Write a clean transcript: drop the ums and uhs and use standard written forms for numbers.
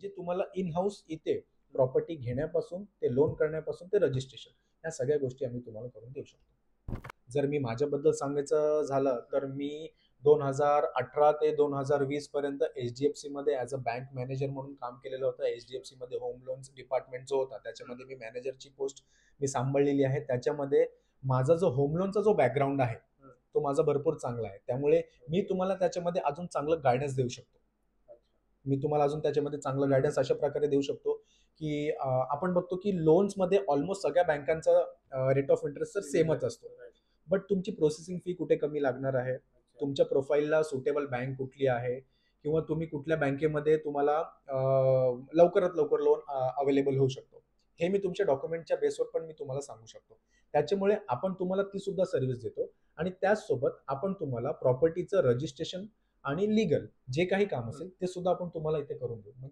म्हणजे तुम्हाला in house इथे प्रॉपर्टी घेण्यापासून ते लोन करण्यापासून ते रजिस्ट्रेशन या सगळ्या गोष्टी आम्ही तुम्हाला करून देऊ शकतो. जर मी माझ्याबद्दल सांगायचं झालं तर मी 2018 ते 2020 पर्यंत HDFC मध्ये ॲज अ बँक मॅनेजर म्हणून काम केलेलं होतं. HDFC मध्ये होम लोन्स डिपार्टमेंट जो होता त्याच्यामध्ये मी मॅनेजरची पोस्ट मी सांभाळलेली आहे. त्याच्यामध्ये माझा जो होम लोनचा जो बॅकग्राऊंड आहे तो माझा भरपूर चांगला आहे. त्यामुळे मी तुम्हाला त्याच्यामध्ये अजून चांगलं गायडन्स देऊ शकतो. मी तुम्हाला अजून त्याच्यामध्ये चांगलं गायडन्स अशा प्रकारे देऊ शकतो की आपण बघतो की लोन्समध्ये ऑलमोस्ट सगळ्या बँकांचा रेट ऑफ इंटरेस्ट तर सेमच असतो. बट तुमची प्रोसेसिंग फी कुठे कमी लागणार आहे, तुमच्या प्रोफाईलला सुटेबल बँक कुठली आहे, किंवा तुम्ही कुठल्या बँकेमध्ये तुम्हाला लवकरात लवकर लोन अवेलेबल होऊ शकतो, हे मी तुमच्या डॉक्युमेंटच्या बेसवर पण मी तुम्हाला सांगू शकतो. त्याच्यामुळे आपण तुम्हाला ती सुद्धा सर्व्हिस देतो. आणि त्याचसोबत आपण तुम्हाला प्रॉपर्टीचं रजिस्ट्रेशन आणि लीगल जे काही काम असेल ते सुद्धा आपण तुम्हाला इथे करून देऊ. म्हणजे